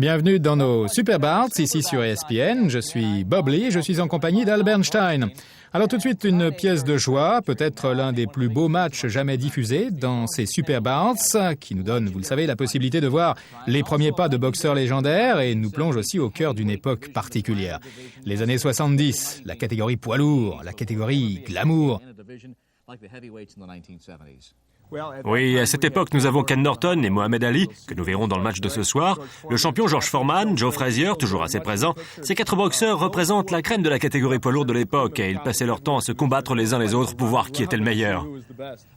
Bienvenue dans nos Super Bards, ici sur ESPN. Je suis Bob Lee et je suis en compagnie d'Al Bernstein. Alors tout de suite, une pièce de joie, peut-être l'un des plus beaux matchs jamais diffusés dans ces Super Bards, qui nous donne, vous le savez, la possibilité de voir les premiers pas de boxeurs légendaires et nous plonge aussi au cœur d'une époque particulière. Les années 70, la catégorie poids lourd, la catégorie glamour. Oui, à cette époque, nous avons Ken Norton et Mohamed Ali, que nous verrons dans le match de ce soir, le champion George Foreman, Joe Frazier, toujours assez présent. Ces quatre boxeurs représentent la crème de la catégorie poids lourd de l'époque et ils passaient leur temps à se combattre les uns les autres pour voir qui était le meilleur.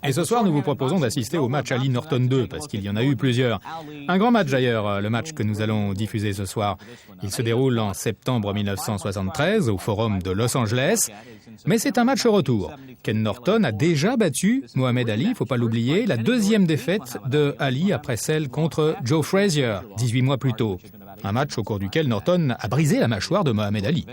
Et ce soir, nous vous proposons d'assister au match Ali Norton 2, parce qu'il y en a eu plusieurs. Un grand match d'ailleurs, le match que nous allons diffuser ce soir. Il se déroule en septembre 1973 au Forum de Los Angeles. Mais c'est un match au retour. Ken Norton a déjà battu Mohamed Ali, il ne faut pas l'oublier, la deuxième défaite de Ali après celle contre Joe Frazier, 18 mois plus tôt. Un match au cours duquel Norton a brisé la mâchoire de Mohamed Ali.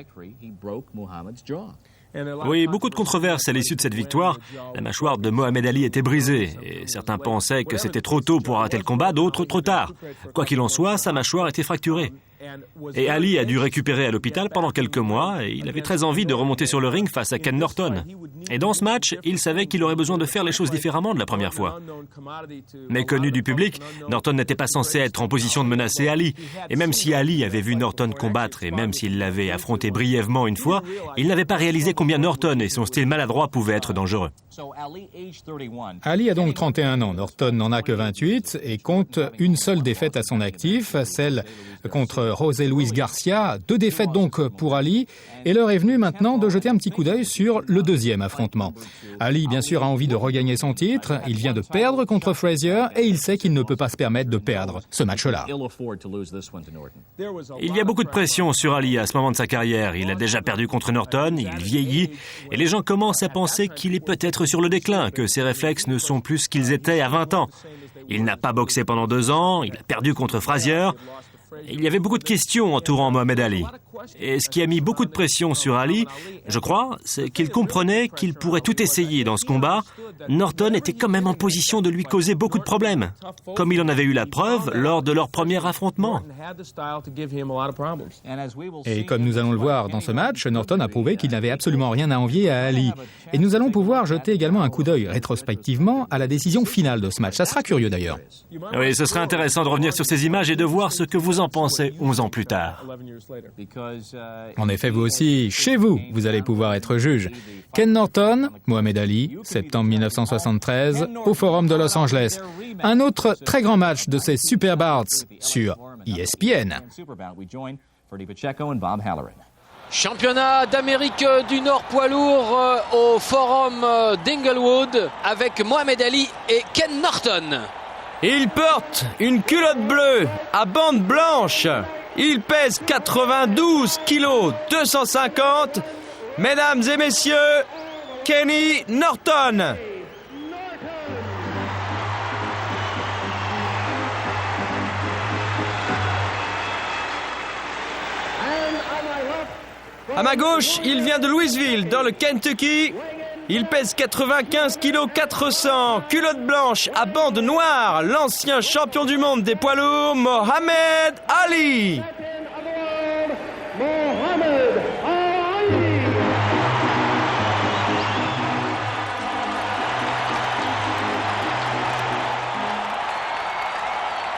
Oui, beaucoup de controverses à l'issue de cette victoire. La mâchoire de Mohamed Ali était brisée et certains pensaient que c'était trop tôt pour arrêter le combat, d'autres trop tard. Quoi qu'il en soit, sa mâchoire était fracturée. Et Ali a dû récupérer à l'hôpital pendant quelques mois et il avait très envie de remonter sur le ring face à Ken Norton. Et dans ce match, il savait qu'il aurait besoin de faire les choses différemment de la première fois. Mais connu du public, Norton n'était pas censé être en position de menacer Ali. Et même si Ali avait vu Norton combattre et même s'il l'avait affronté brièvement une fois, il n'avait pas réalisé combien Norton et son style maladroit pouvaient être dangereux. Ali a donc 31 ans, Norton n'en a que 28 et compte une seule défaite à son actif, celle contre José Luis Garcia. 2 défaites donc pour Ali. Et l'heure est venue maintenant de jeter un petit coup d'œil sur le deuxième affrontement. Ali, bien sûr, a envie de regagner son titre. Il vient de perdre contre Frazier et il sait qu'il ne peut pas se permettre de perdre ce match-là. Il y a beaucoup de pression sur Ali à ce moment de sa carrière. Il a déjà perdu contre Norton, il vieillit et les gens commencent à penser qu'il est peut-être sur le déclin, que ses réflexes ne sont plus ce qu'ils étaient à 20 ans. Il n'a pas boxé pendant 2 ans, il a perdu contre Frazier. Il y avait beaucoup de questions entourant Mohamed Ali. Et ce qui a mis beaucoup de pression sur Ali, je crois, c'est qu'il comprenait qu'il pourrait tout essayer dans ce combat. Norton était quand même en position de lui causer beaucoup de problèmes, comme il en avait eu la preuve lors de leur premier affrontement. Et comme nous allons le voir dans ce match, Norton a prouvé qu'il n'avait absolument rien à envier à Ali. Et nous allons pouvoir jeter également un coup d'œil rétrospectivement à la décision finale de ce match. Ça sera curieux d'ailleurs. Oui, ce serait intéressant de revenir sur ces images et de voir ce que vous en pensez 11 ans plus tard. En effet, vous aussi, chez vous, vous allez pouvoir être juge. Ken Norton, Mohamed Ali, septembre 1973, au Forum de Los Angeles. Un autre très grand match de ces Super Bards sur ESPN. Championnat d'Amérique du Nord poids lourd au Forum d'Inglewood avec Mohamed Ali et Ken Norton. Il porte une culotte bleue à bande blanche. Il pèse 92 kilos 250. Mesdames et messieurs, Kenny Norton. À ma gauche, il vient de Louisville, dans le Kentucky. Il pèse 95 kg 400, culotte blanche à bande noire, l'ancien champion du monde des poids lourds, Mohamed Ali.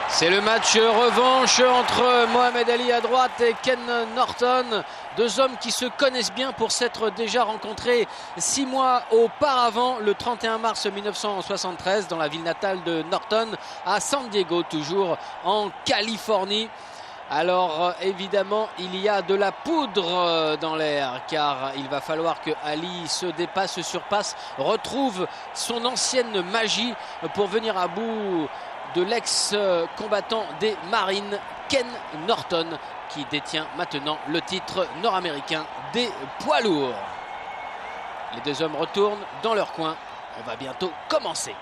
C'est le match revanche entre Mohamed Ali à droite et Ken Norton. 2 hommes qui se connaissent bien pour s'être déjà rencontrés 6 mois auparavant, le 31 mars 1973, dans la ville natale de Norton, à San Diego, toujours en Californie. Alors évidemment, il y a de la poudre dans l'air, car il va falloir que Ali se dépasse, se surpasse, retrouve son ancienne magie pour venir à bout de l'ex-combattant des Marines, Ken Norton, qui détient maintenant le titre nord-américain des poids lourds. Les 2 hommes retournent dans leur coin. On va bientôt commencer.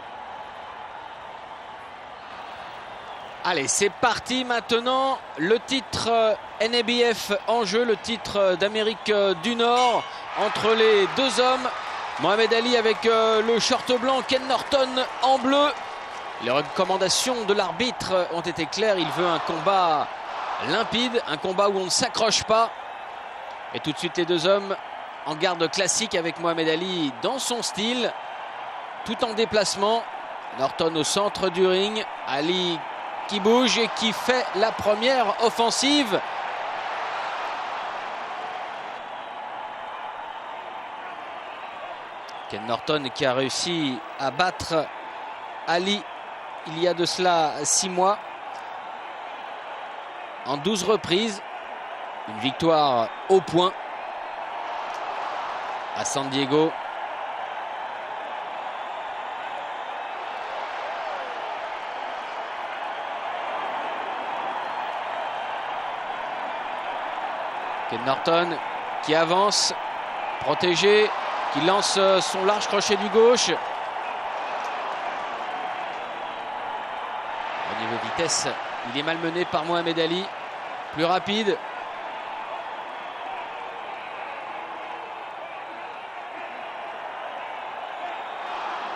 Allez, c'est parti maintenant. Le titre NABF en jeu, le titre d'Amérique du Nord entre les 2 hommes. Mohamed Ali avec le short blanc, Ken Norton en bleu. Les recommandations de l'arbitre ont été claires. Il veut un combat limpide, un combat où on ne s'accroche pas. Et tout de suite les deux hommes en garde classique avec Mohamed Ali dans son style, tout en déplacement. Norton au centre du ring, Ali qui bouge et qui fait la première offensive. Ken Norton qui a réussi à battre Ali il y a de cela 6 mois en 12 reprises. Une victoire au point à San Diego. Ken Norton qui avance, protégé, qui lance son large crochet du gauche. Au niveau vitesse, il est malmené par Mohamed Ali, plus rapide.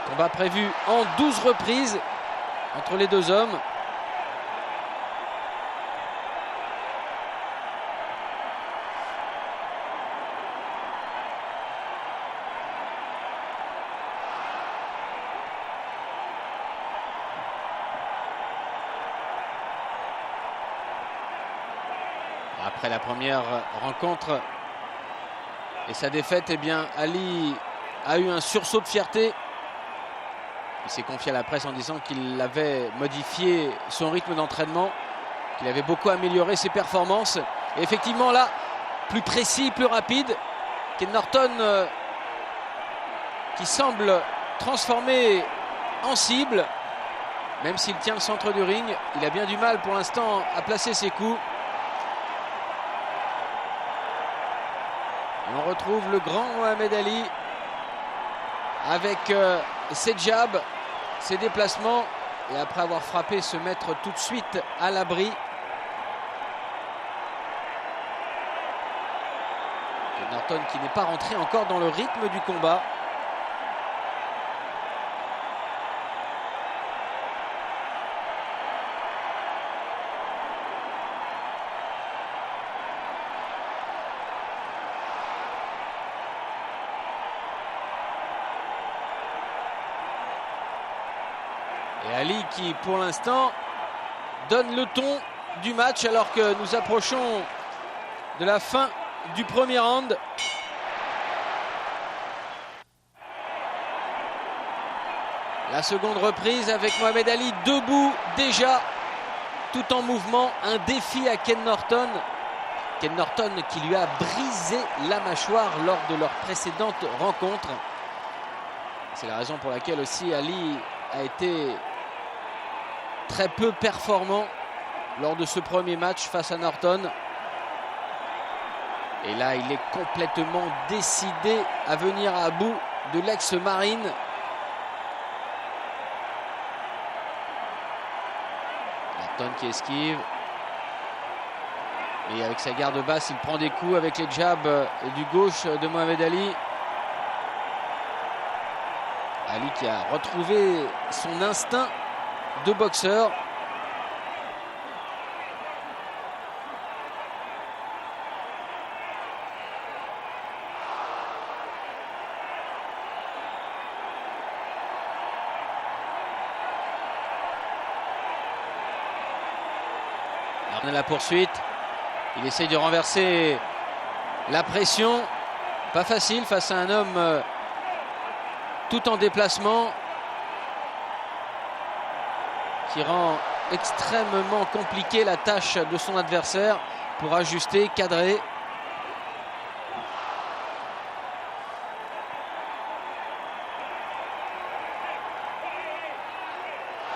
Combat prévu en 12 reprises entre les deux hommes. Après la première rencontre et sa défaite, eh bien, Ali a eu un sursaut de fierté. Il s'est confié à la presse en disant qu'il avait modifié son rythme d'entraînement, qu'il avait beaucoup amélioré ses performances. Et effectivement là, plus précis, plus rapide. Ken Norton qui semble transformé en cible. Même s'il tient le centre du ring, il a bien du mal pour l'instant à placer ses coups. Et on retrouve le grand Mohamed Ali avec ses jabs, ses déplacements, et après avoir frappé, se mettre tout de suite à l'abri. Norton qui n'est pas rentré encore dans le rythme du combat. Et Ali qui, pour l'instant, donne le ton du match alors que nous approchons de la fin du premier round. La seconde reprise avec Mohamed Ali debout déjà, tout en mouvement. Un défi à Ken Norton. Ken Norton qui lui a brisé la mâchoire lors de leur précédente rencontre. C'est la raison pour laquelle aussi Ali a été très peu performant lors de ce premier match face à Norton. Et là, il est complètement décidé à venir à bout de l'ex-marine. Norton qui esquive. Et avec sa garde basse, il prend des coups avec les jabs du gauche de Mohamed Ali. Ali qui a retrouvé son instinct de boxeur. On a la poursuite. Il essaye de renverser la pression. Pas facile face à un homme tout en déplacement, qui rend extrêmement compliquée la tâche de son adversaire pour ajuster, cadrer.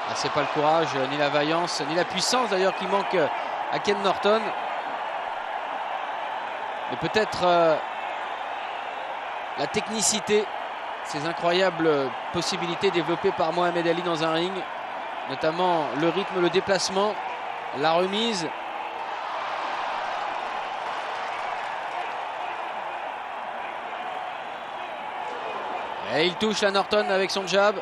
Ah, c'est pas le courage, ni la vaillance, ni la puissance d'ailleurs qui manque à Ken Norton. Mais peut-être la technicité, ces incroyables possibilités développées par Mohamed Ali dans un ring, notamment le rythme, le déplacement, la remise. Et il touche à Norton avec son jab.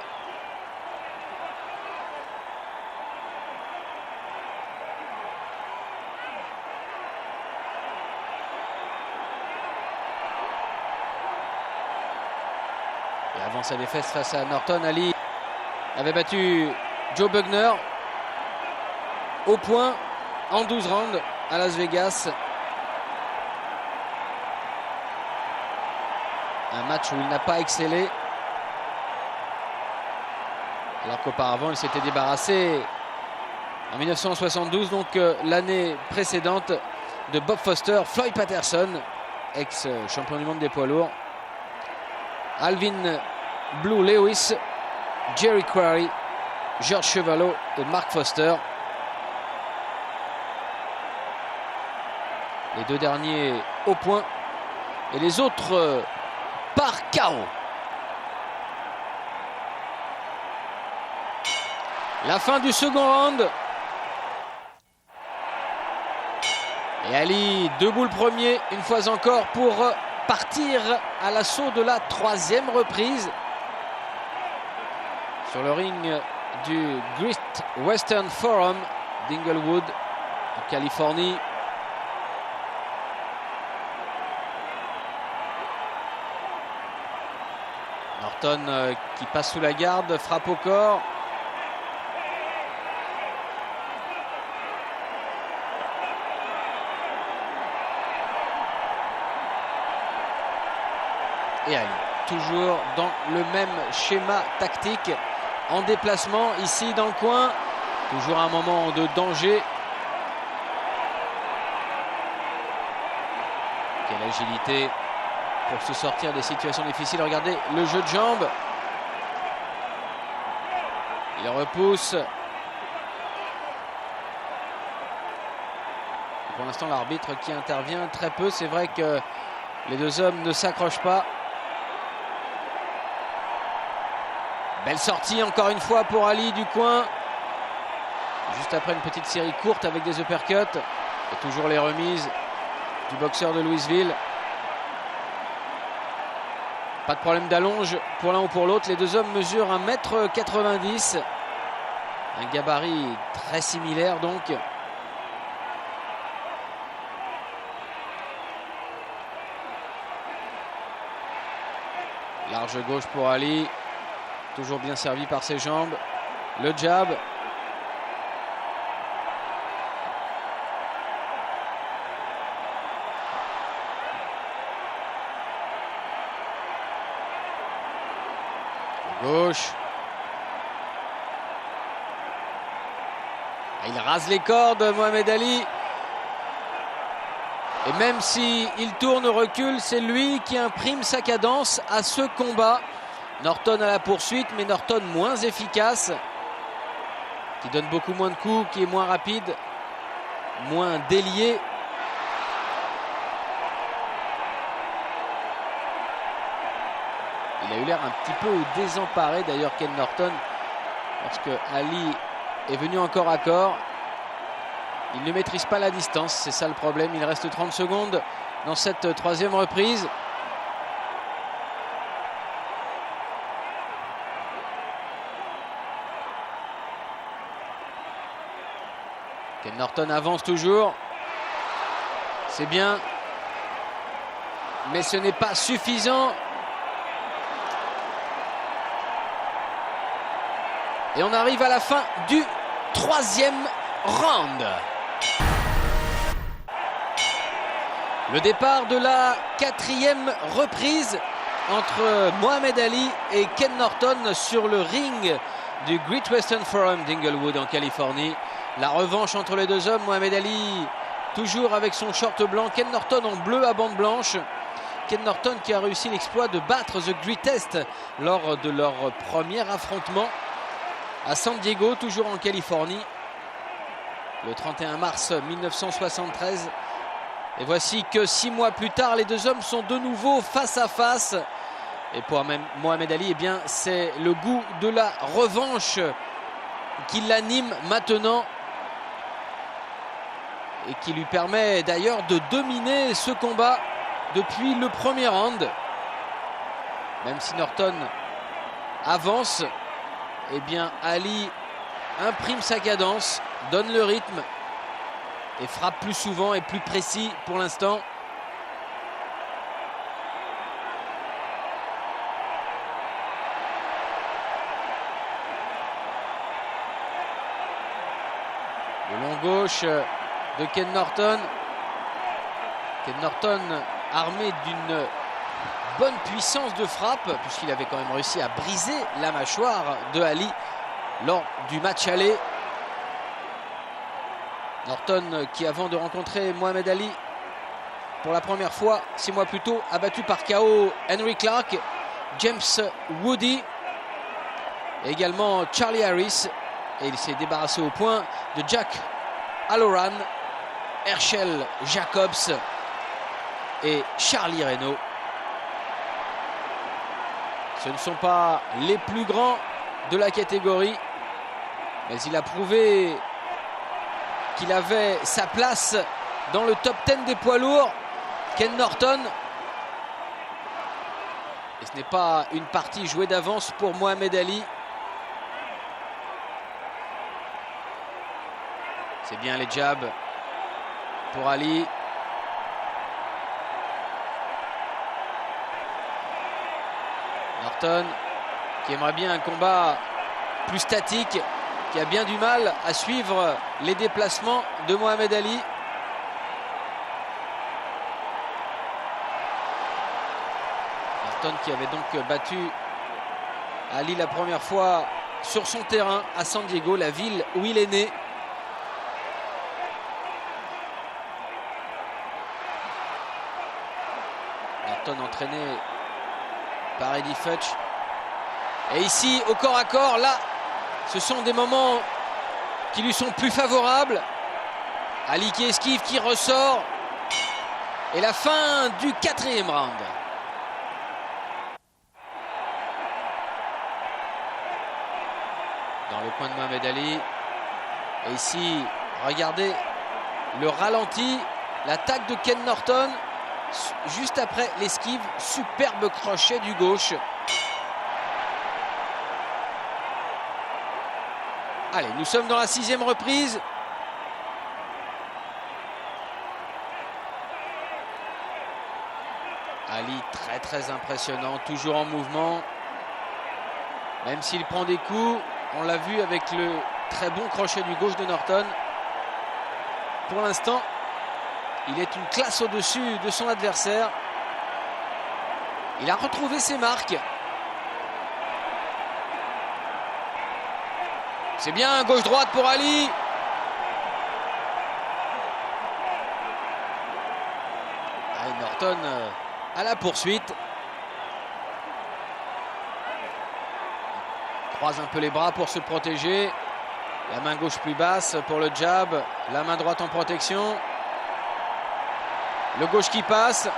Avant sa défaite face à Norton, Ali avait battu Joe Bugner au point en 12 rounds à Las Vegas. Un match où il n'a pas excellé, alors qu'auparavant il s'était débarrassé en 1972, donc l'année précédente, de Bob Foster, Floyd Patterson, ex-champion du monde des poids lourds, Alvin Blue Lewis, Jerry Quarry, George Chuvalo et Mark Foster. Les deux derniers au point et les autres par KO. La fin du second round. Et Ali debout le premier, une fois encore, pour partir à l'assaut de la troisième reprise. Sur le ring du Great Western Forum d'Inglewood, en Californie. Norton qui passe sous la garde, frappe au corps. Et Ali, toujours dans le même schéma tactique, en déplacement ici dans le coin. Toujours un moment de danger. Quelle agilité pour se sortir des situations difficiles. Regardez le jeu de jambes. Il repousse. Pour l'instant, l'arbitre qui intervient très peu. C'est vrai que les deux hommes ne s'accrochent pas. Belle sortie encore une fois pour Ali du coin. Juste après une petite série courte avec des uppercuts. Et toujours les remises du boxeur de Louisville. Pas de problème d'allonge pour l'un ou pour l'autre. Les deux hommes mesurent 1,90 m. Un gabarit très similaire donc. Large gauche pour Ali. Toujours bien servi par ses jambes. Le jab. Gauche. Il rase les cordes, Mohamed Ali. Et même s'il tourne, recule, c'est lui qui imprime sa cadence à ce combat. Norton à la poursuite, mais Norton moins efficace, qui donne beaucoup moins de coups, qui est moins rapide, moins délié. Il a eu l'air un petit peu désemparé d'ailleurs, Ken Norton, lorsque Ali est venu encore à corps. Il ne maîtrise pas la distance, c'est ça le problème. Il reste 30 secondes dans cette troisième reprise. Ken Norton avance toujours. C'est bien. Mais ce n'est pas suffisant. Et on arrive à la fin du troisième round. Le départ de la quatrième reprise entre Mohamed Ali et Ken Norton sur le ring du Great Western Forum d'Inglewood en Californie. La revanche entre les deux hommes. Mohamed Ali toujours avec son short blanc. Ken Norton en bleu à bande blanche. Ken Norton qui a réussi l'exploit de battre The Greatest lors de leur premier affrontement à San Diego, toujours en Californie, le 31 mars 1973. Et voici que 6 mois plus tard, les deux hommes sont de nouveau face à face. Et pour Mohamed Ali, eh bien, c'est le goût de la revanche qui l'anime maintenant et qui lui permet d'ailleurs de dominer ce combat depuis le premier round. Même si Norton avance, eh bien Ali imprime sa cadence, donne le rythme et frappe plus souvent et plus précis pour l'instant. Le long gauche de Ken Norton. Ken Norton armé d'une bonne puissance de frappe, puisqu'il avait quand même réussi à briser la mâchoire de Ali lors du match aller. Norton qui, avant de rencontrer Mohamed Ali pour la première fois 6 mois plus tôt, a battu par KO Henry Clark, James Woody et également Charlie Harris. Et il s'est débarrassé au point de Jack Halloran, Herschel Jacobs et Charlie Reno. Ce ne sont pas les plus grands de la catégorie, mais il a prouvé qu'il avait sa place dans le top 10 des poids lourds, Ken Norton. Et ce n'est pas une partie jouée d'avance pour Mohamed Ali. C'est bien les jabs pour Ali. Norton qui aimerait bien un combat plus statique, qui a bien du mal à suivre les déplacements de Mohamed Ali. Norton qui avait donc battu Ali la première fois sur son terrain à San Diego, la ville où il est né. Norton entraîné par Eddie Futch. Et ici, au corps à corps, là, ce sont des moments qui lui sont plus favorables. Ali qui esquive, qui ressort. Et la fin du 4e round. Dans le coin de Mohamed Ali. Et ici, regardez le ralenti, l'attaque de Ken Norton. Juste après l'esquive, superbe crochet du gauche. Allez, nous sommes dans la 6e reprise. Ali très impressionnant, toujours en mouvement. Même s'il prend des coups, on l'a vu avec le très bon crochet du gauche de Norton. Pour l'instant, il est une classe au-dessus de son adversaire. Il a retrouvé ses marques. C'est bien, gauche-droite pour Ali. Et Norton à la poursuite. Il croise un peu les bras pour se protéger. La main gauche plus basse pour le jab. La main droite en protection. Le gauche qui passe.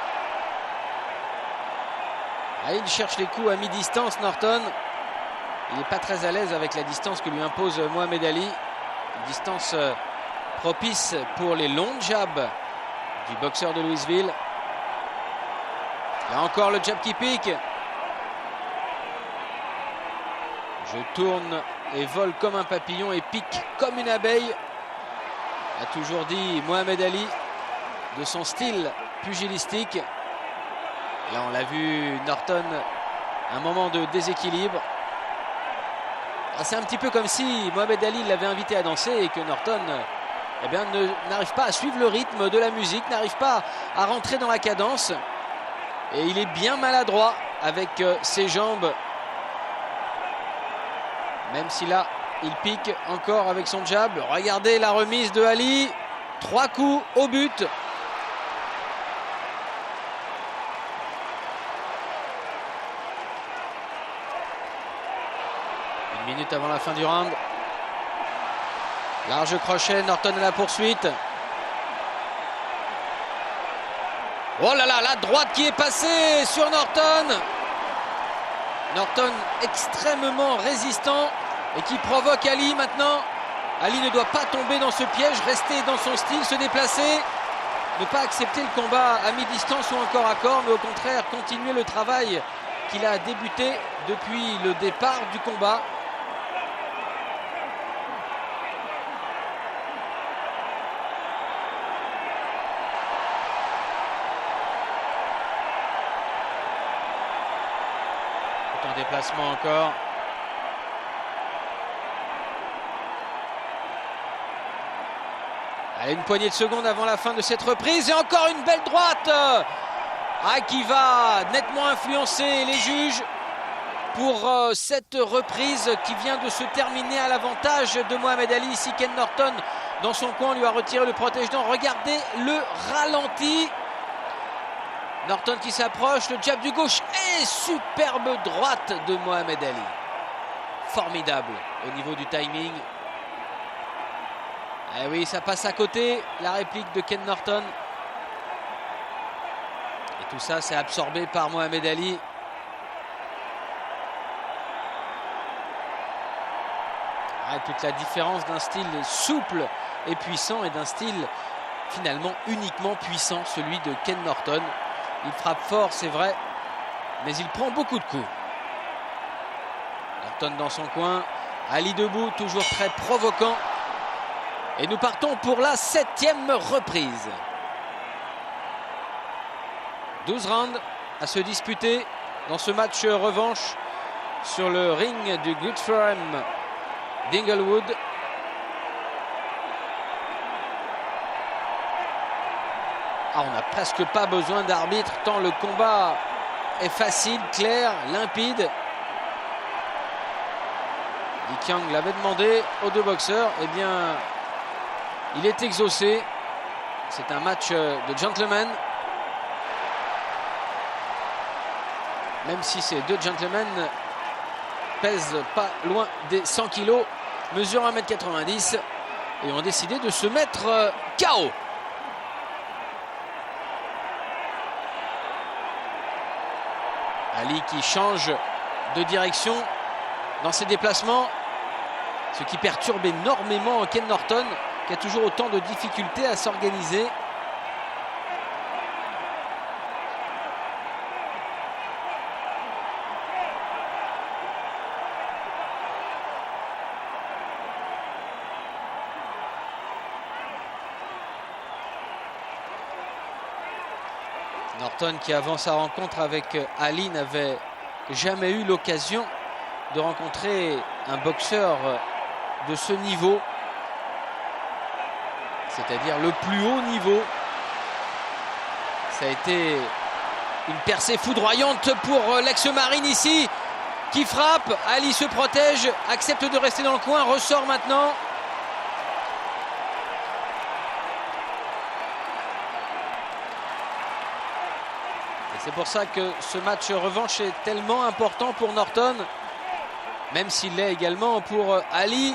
Ah, il cherche les coups à mi-distance, Norton. Il n'est pas très à l'aise avec la distance que lui impose Mohamed Ali. Une distance propice pour les longs jabs du boxeur de Louisville. Là encore le jab qui pique. Je tourne et vole comme un papillon et pique comme une abeille. A toujours dit Mohamed Ali de son style pugilistique. Là on l'a vu, Norton, un moment de déséquilibre. C'est un petit peu comme si Mohamed Ali l'avait invité à danser et que Norton n'arrive pas à suivre le rythme de la musique, n'arrive pas à rentrer dans la cadence. Et il est bien maladroit avec ses jambes. Même si là, il pique encore avec son jab. Regardez la remise de Ali. 3 coups au but. Une minute avant la fin du round. Large crochet, Norton à la poursuite. Oh là là, la droite qui est passée sur Norton. Norton extrêmement résistant et qui provoque Ali maintenant. Ali ne doit pas tomber dans ce piège, rester dans son style, se déplacer. Ne pas accepter le combat à mi-distance ou encore à corps, mais au contraire continuer le travail qu'il a débuté depuis le départ du combat. En déplacement encore. Allez, une poignée de secondes avant la fin de cette reprise. Et encore une belle droite qui va nettement influencer les juges pour cette reprise qui vient de se terminer à l'avantage de Mohamed Ali. Ici, Ken Norton, dans son coin, lui a retiré le protège-dents. Regardez le ralenti. Norton qui s'approche, le jab du gauche et superbe droite de Mohamed Ali. Formidable au niveau du timing. Eh oui, ça passe à côté, la réplique de Ken Norton. Et tout ça, c'est absorbé par Mohamed Ali. Toute la différence d'un style souple et puissant et d'un style finalement uniquement puissant, celui de Ken Norton. Il frappe fort, c'est vrai, mais il prend beaucoup de coups. Norton dans son coin, Ali debout, toujours très provoquant. Et nous partons pour la 7e reprise. 12 rounds à se disputer dans ce match revanche sur le ring du Good Forum d'Inglewood. On n'a presque pas besoin d'arbitre tant le combat est facile, clair, limpide. Li Qiang l'avait demandé aux deux boxeurs. Eh bien, il est exaucé. C'est un match de gentlemen. Même si ces deux gentlemen pèsent pas loin des 100 kilos, mesurent 1m90 et ont décidé de se mettre KO. Ali qui change de direction dans ses déplacements, ce qui perturbe énormément Ken Norton, qui a toujours autant de difficultés à s'organiser. Norton, qui avant sa rencontre avec Ali n'avait jamais eu l'occasion de rencontrer un boxeur de ce niveau, c'est-à-dire le plus haut niveau. Ça a été une percée foudroyante pour l'ex-marine ici, qui frappe. Ali se protège, accepte de rester dans le coin, ressort maintenant. C'est pour ça que ce match revanche est tellement important pour Norton, même s'il l'est également pour Ali.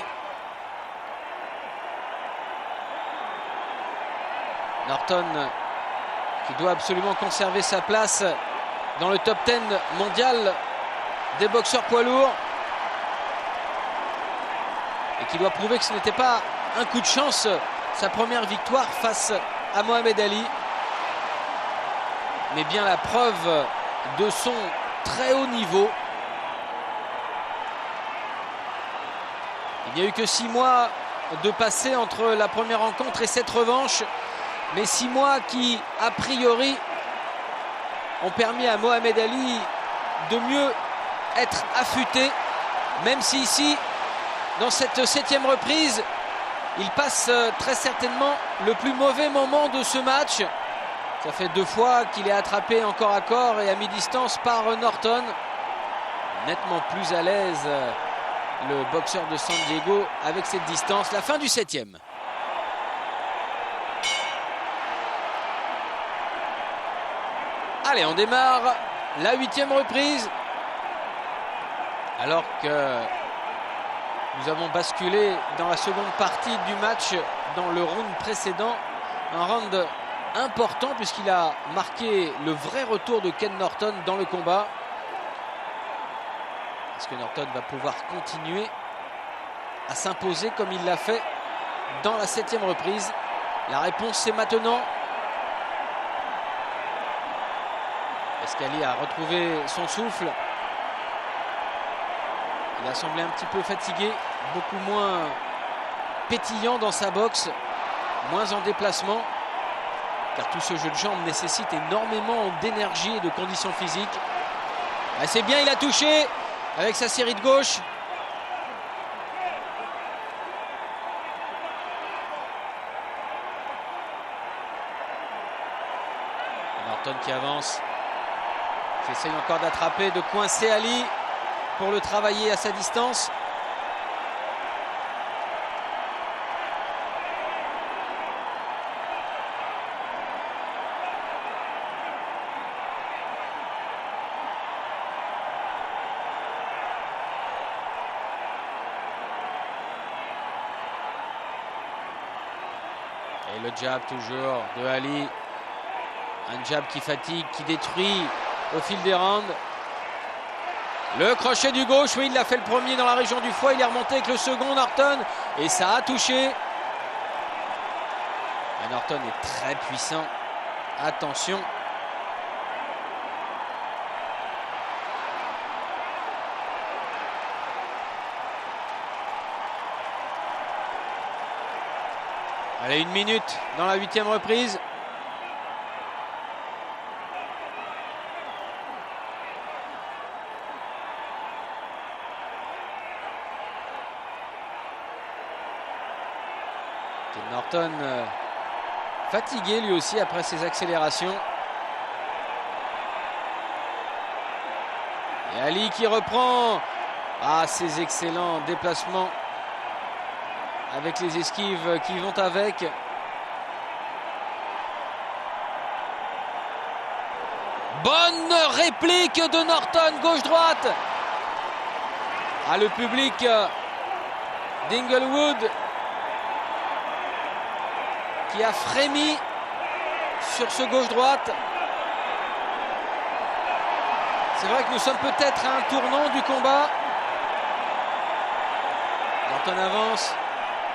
Norton qui doit absolument conserver sa place dans le top 10 mondial des boxeurs poids lourds et qui doit prouver que ce n'était pas un coup de chance, sa première victoire face à Mohamed Ali, mais bien la preuve de son très haut niveau. Il n'y a eu que 6 mois de passé entre la première rencontre et cette revanche, mais 6 mois qui, a priori, ont permis à Mohamed Ali de mieux être affûté, même si ici, dans cette 7e reprise, il passe très certainement le plus mauvais moment de ce match. Ça fait 2 fois qu'il est attrapé en corps à corps et à mi-distance par Norton. Nettement plus à l'aise le boxeur de San Diego avec cette distance. La fin du 7e. Allez, on démarre la 8e reprise. Alors que nous avons basculé dans la seconde partie du match, dans le round précédent. Un round important puisqu'il a marqué le vrai retour de Ken Norton dans le combat. Est-ce que Norton va pouvoir continuer à s'imposer comme il l'a fait dans la 7e reprise? La réponse, c'est maintenant. Est-ce qu'Ali a retrouvé son souffle? Il a semblé un petit peu fatigué, beaucoup moins pétillant dans sa boxe, moins en déplacement, car tout ce jeu de jambes nécessite énormément d'énergie et de conditions physiques. Ah, c'est bien, il a touché avec sa série de gauche. Norton qui avance, qui essaye encore d'attraper, de coincer Ali pour le travailler à sa distance. Et le jab toujours de Ali. Un jab qui fatigue, qui détruit au fil des rounds. Le crochet du gauche, oui, il l'a fait le premier dans la région du foie. Il est remonté avec le second, Norton. Et ça a touché. Et Norton est très puissant. Attention. Allez, 1 minute dans la 8e reprise. Norton fatigué lui aussi après ses accélérations. Et Ali qui reprend ses excellents déplacements avec les esquives qui vont avec. Bonne réplique de Norton, gauche-droite. Le public d'Inglewood qui a frémi sur ce gauche-droite. C'est vrai que nous sommes peut-être à un tournant du combat. Norton avance.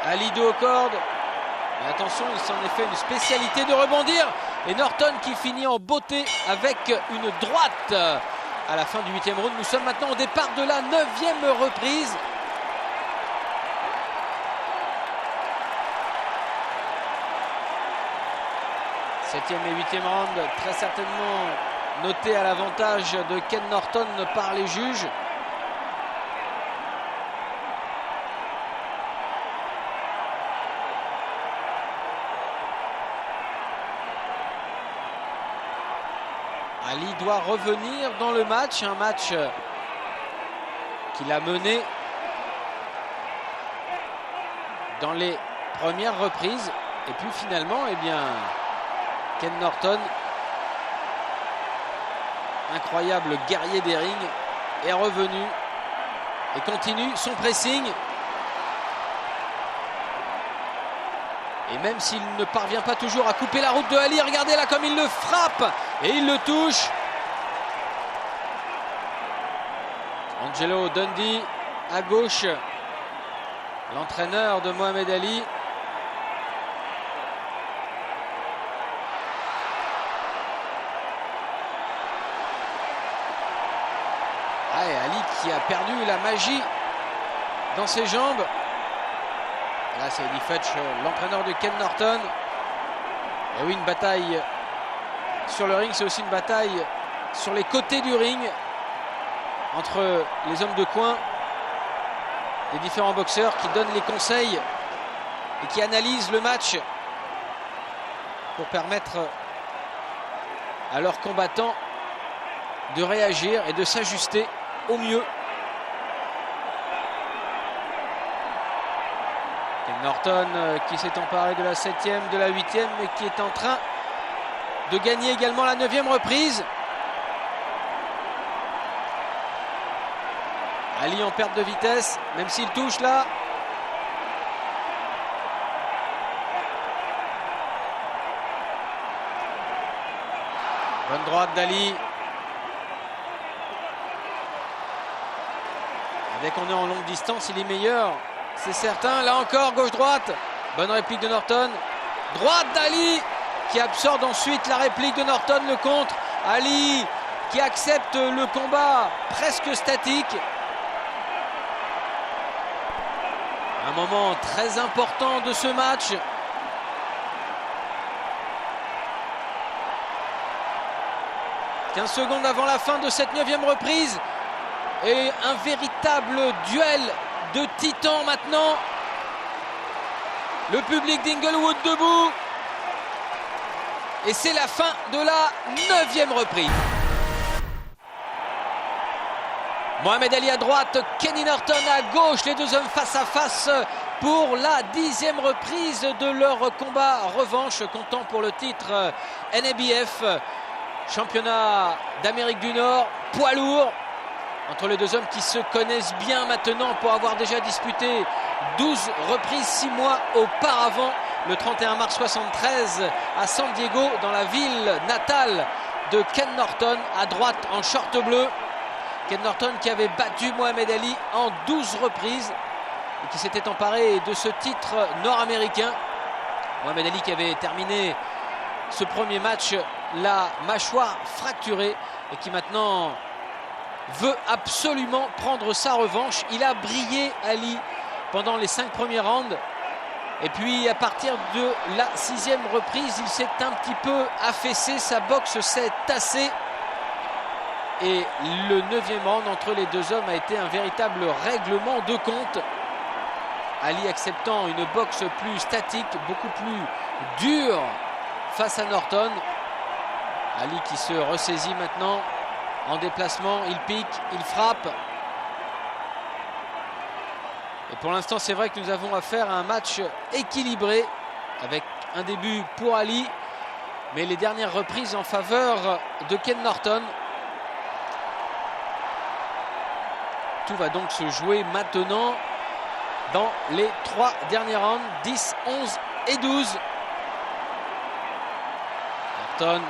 Ali dos aux cordes. Mais attention, il s'en est fait une spécialité de rebondir. Et Norton qui finit en beauté avec une droite à la fin du 8e round. Nous sommes maintenant au départ de la 9e reprise. Septième et 8e round, très certainement noté à l'avantage de Ken Norton par les juges. Ali doit revenir dans le match, un match qu'il a mené dans les premières reprises. Et puis finalement, eh bien, Ken Norton, incroyable guerrier des rings, est revenu et continue son pressing. Et même s'il ne parvient pas toujours à couper la route de Ali, regardez là comme il le frappe et il le touche. Angelo Dundee à gauche, l'entraîneur de Mohamed Ali. Et Ali qui a perdu la magie dans ses jambes. Là, c'est Eddie Futch, l'entraîneur de Ken Norton. Et oui, une bataille sur le ring, c'est aussi une bataille sur les côtés du ring entre les hommes de coin, les différents boxeurs qui donnent les conseils et qui analysent le match pour permettre à leurs combattants de réagir et de s'ajuster au mieux. Norton qui s'est emparé de la 7e, de la 8e, mais qui est en train de gagner également la 9e reprise. Ali en perte de vitesse, même s'il touche là. Bonne droite d'Ali. Dès qu'on est en longue distance, il est meilleur. C'est certain, là encore, gauche-droite. Bonne réplique de Norton. Droite d'Ali qui absorbe ensuite la réplique de Norton, le contre. Ali qui accepte le combat presque statique. Un moment très important de ce match. « 15 secondes avant la fin de cette 9e reprise. Et un véritable duel de titans maintenant. Le public d'Inglewood debout. Et c'est la fin de la 9e reprise. Mohamed Ali à droite, Kenny Norton à gauche, les deux hommes face à face pour la 10e reprise de leur combat revanche, comptant pour le titre NABF, championnat d'Amérique du Nord, poids lourd, entre les deux hommes qui se connaissent bien maintenant pour avoir déjà disputé 12 reprises 6 mois auparavant, le 31 mars 73 à San Diego, dans la ville natale de Ken Norton, à droite en short bleu. Ken Norton qui avait battu Mohamed Ali en 12 reprises et qui s'était emparé de ce titre nord-américain. Mohamed Ali qui avait terminé ce premier match la mâchoire fracturée et qui maintenant veut absolument prendre sa revanche. Il a brillé, Ali, pendant les 5 premiers rounds. Et puis à partir de la 6e reprise, il s'est un petit peu affaissé, sa boxe s'est tassée. Et le 9e round entre les deux hommes a été un véritable règlement de compte. Ali acceptant une boxe plus statique, beaucoup plus dure face à Norton. Ali qui se ressaisit maintenant en déplacement, il pique, il frappe. Et pour l'instant, c'est vrai que nous avons affaire à un match équilibré avec un début pour Ali, mais les dernières reprises en faveur de Ken Norton. Tout va donc se jouer maintenant dans les 3 derniers rounds, 10, 11 et 12. Norton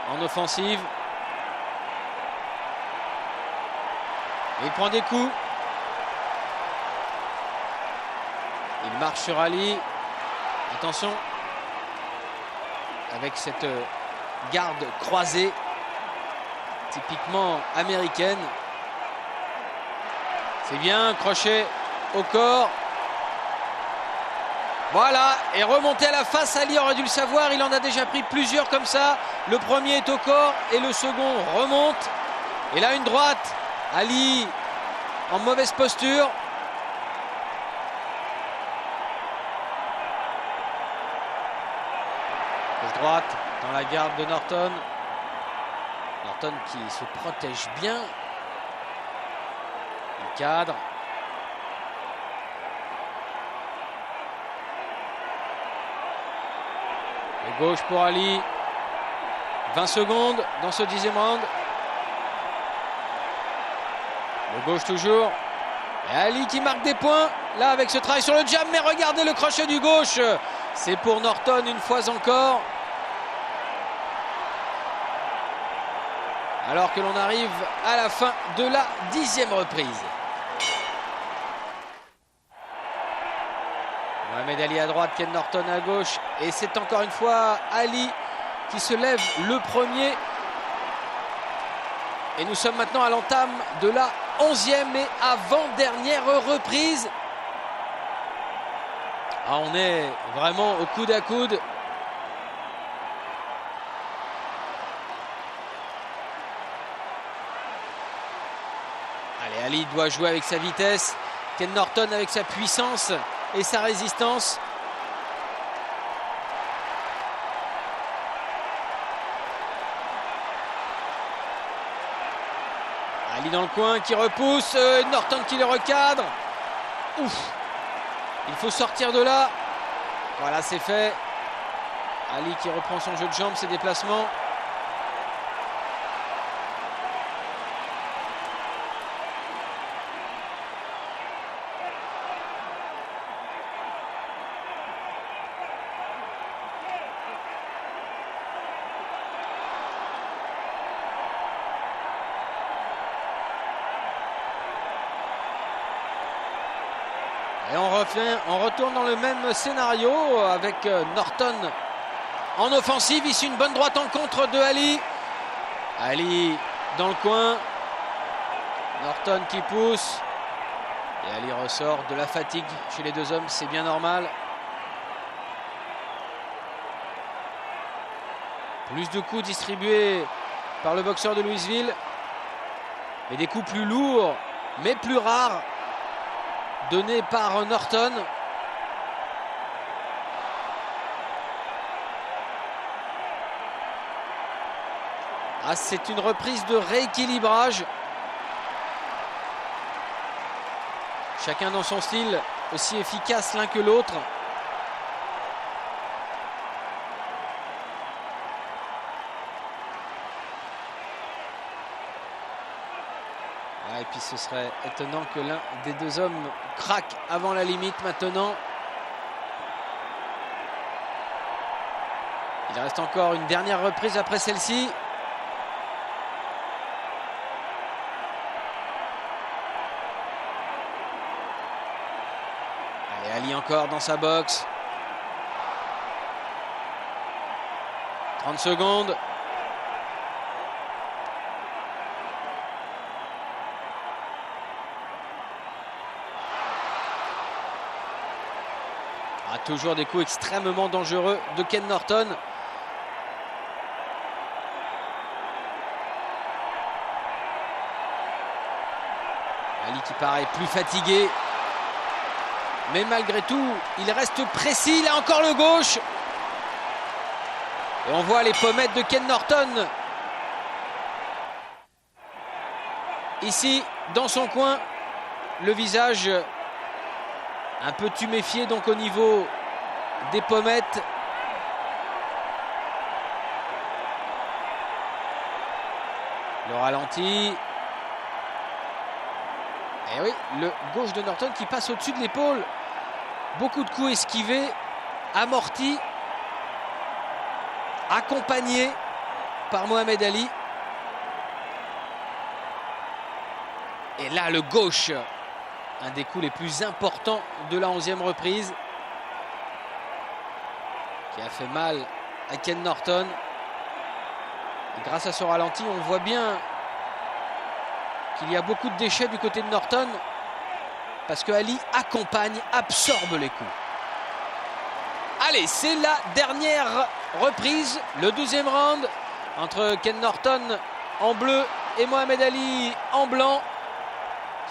en offensive. Et il prend des coups. Il marche sur Ali. Attention. Avec cette garde croisée, typiquement américaine. C'est bien, crochet au corps. Voilà, et remonté à la face, Ali aurait dû le savoir, il en a déjà pris plusieurs comme ça. Le premier est au corps et le second remonte. Et là, une droite. Ali en mauvaise posture. Gauche droite dans la garde de Norton. Norton qui se protège bien. Il cadre. Et gauche pour Ali. 20 secondes dans ce 10e round. Le gauche toujours. Et Ali qui marque des points. Là avec ce travail sur le jab. Mais regardez le crochet du gauche. C'est pour Norton une fois encore. Alors que l'on arrive à la fin de la 10e reprise. Mohamed Ali à droite, Ken Norton à gauche. Et c'est encore une fois Ali qui se lève le premier. Et nous sommes maintenant à l'entame de la 11e et avant-dernière reprise. Ah, on est vraiment au coude à coude. Allez, Ali doit jouer avec sa vitesse. Ken Norton avec sa puissance et sa résistance. Ali dans le coin qui repousse, Norton qui le recadre. Ouf. Il faut sortir de là. Voilà, c'est fait. Ali qui reprend son jeu de jambes, ses déplacements. Et on retourne dans le même scénario avec Norton en offensive. Ici une bonne droite en contre de Ali. Ali dans le coin. Norton qui pousse. Et Ali ressort de la fatigue chez les deux hommes, c'est bien normal. Plus de coups distribués par le boxeur de Louisville. Mais des coups plus lourds, mais plus rares, donné par Norton. Ah, c'est une reprise de rééquilibrage. Chacun dans son style, aussi efficace l'un que l'autre. Ah, et puis ce serait étonnant que l'un des deux hommes craque avant la limite maintenant. Il reste encore une dernière reprise après celle-ci. Allez, Ali encore dans sa boxe. 30 secondes. Ah, toujours des coups extrêmement dangereux de Ken Norton. Ali qui paraît plus fatigué. Mais malgré tout, il reste précis. Là encore le gauche. Et on voit les pommettes de Ken Norton. Ici, dans son coin, le visage un peu tuméfié donc au niveau des pommettes. Le ralenti. Et oui, le gauche de Norton qui passe au-dessus de l'épaule. Beaucoup de coups esquivés, amortis, accompagnés par Mohamed Ali. Et là, le gauche, un des coups les plus importants de la 11e reprise, qui a fait mal à Ken Norton. Et grâce à ce ralenti, on voit bien qu'il y a beaucoup de déchets du côté de Norton, parce que Ali accompagne, absorbe les coups. Allez, c'est la dernière reprise, le 12e round, entre Ken Norton en bleu et Mohamed Ali en blanc,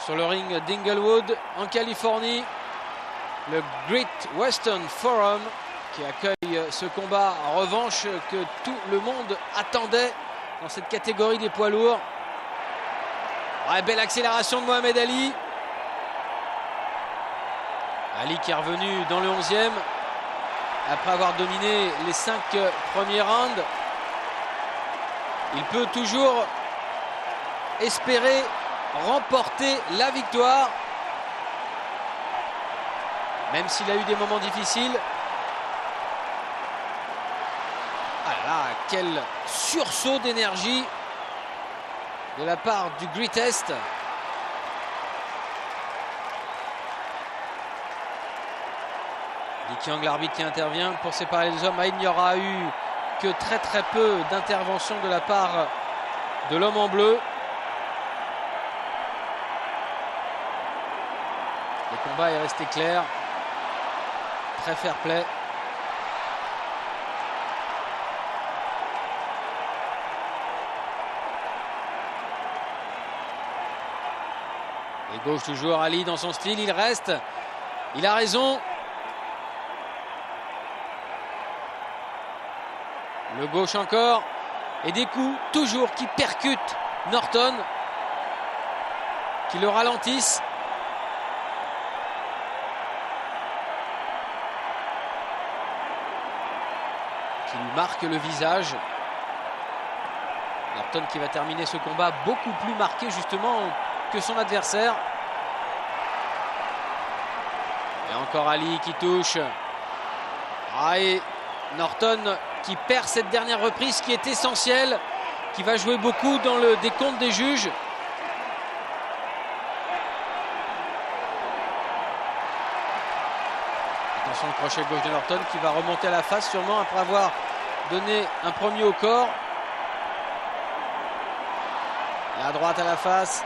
sur le ring d'Inglewood en Californie. Le Great Western Forum qui accueille ce combat en revanche que tout le monde attendait dans cette catégorie des poids lourds. Ouais, belle accélération de Mohamed Ali. Ali qui est revenu dans le 11e après avoir dominé les 5 premiers rounds. Il peut toujours espérer remporter la victoire, même s'il a eu des moments difficiles. Ah là là, quel sursaut d'énergie de la part du Greatest. Dick Young, l'arbitre qui intervient pour séparer les hommes. Il n'y aura eu que très peu d'intervention de la part de l'homme en bleu. Le combat est resté clair, très fair play. Et gauche toujours, Ali dans son style, il reste, il a raison. Le gauche encore, et des coups toujours qui percutent Norton, qui le ralentissent. Qui lui marque le visage. Norton qui va terminer ce combat beaucoup plus marqué justement que son adversaire. Et encore Ali qui touche. Ah, et Norton qui perd cette dernière reprise qui est essentielle, qui va jouer beaucoup dans le décompte des juges. Attention, le crochet gauche de Norton qui va remonter à la face sûrement après avoir donné un premier au corps. La droite à la face.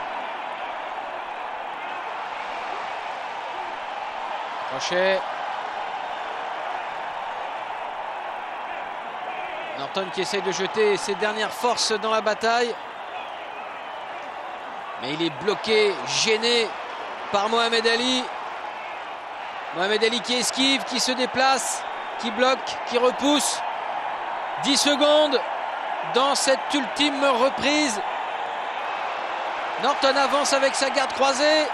Crochet. Norton qui essaye de jeter ses dernières forces dans la bataille. Mais il est bloqué, gêné par Mohamed Ali. Mohamed Ali qui esquive, qui se déplace, qui bloque, qui repousse. 10 secondes. dans cette ultime reprise. Norton avance avec sa garde croisée.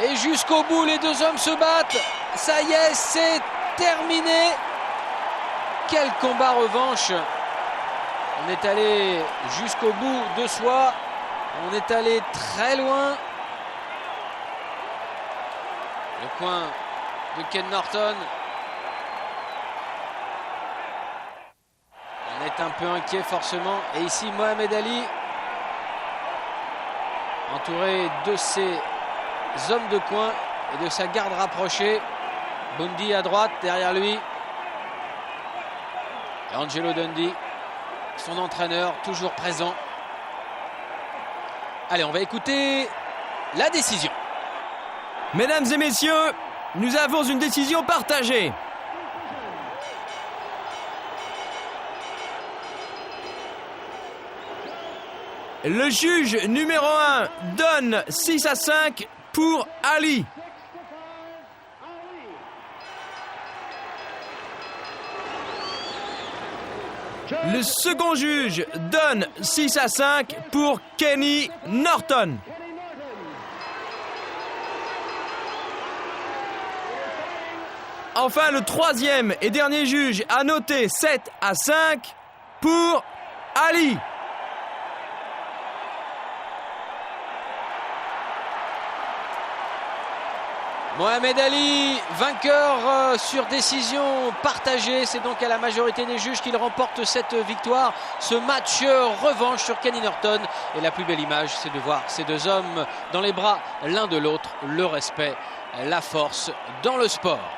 Et jusqu'au bout, les deux hommes se battent. Ça y est, c'est terminé. Quel combat revanche. On est allé jusqu'au bout de soi. On est allé très loin. Le coin de Ken Norton. On est un peu inquiet forcément. Et ici, Mohamed Ali, entouré de ses hommes de coin et de sa garde rapprochée. Bundy à droite, derrière lui. Et Angelo Dundee, son entraîneur, toujours présent. Allez, on va écouter la décision. Mesdames et messieurs, nous avons une décision partagée. Le juge numéro 1 donne 6-5 pour Ali. Le second juge donne 6-5 pour Kenny Norton. Enfin, le troisième et dernier juge a noté 7-5 pour Ali. Mohamed Ali, vainqueur sur décision partagée. C'est donc à la majorité des juges qu'il remporte cette victoire. Ce match revanche sur Kenny Norton. Et la plus belle image, c'est de voir ces deux hommes dans les bras l'un de l'autre. Le respect, la force dans le sport.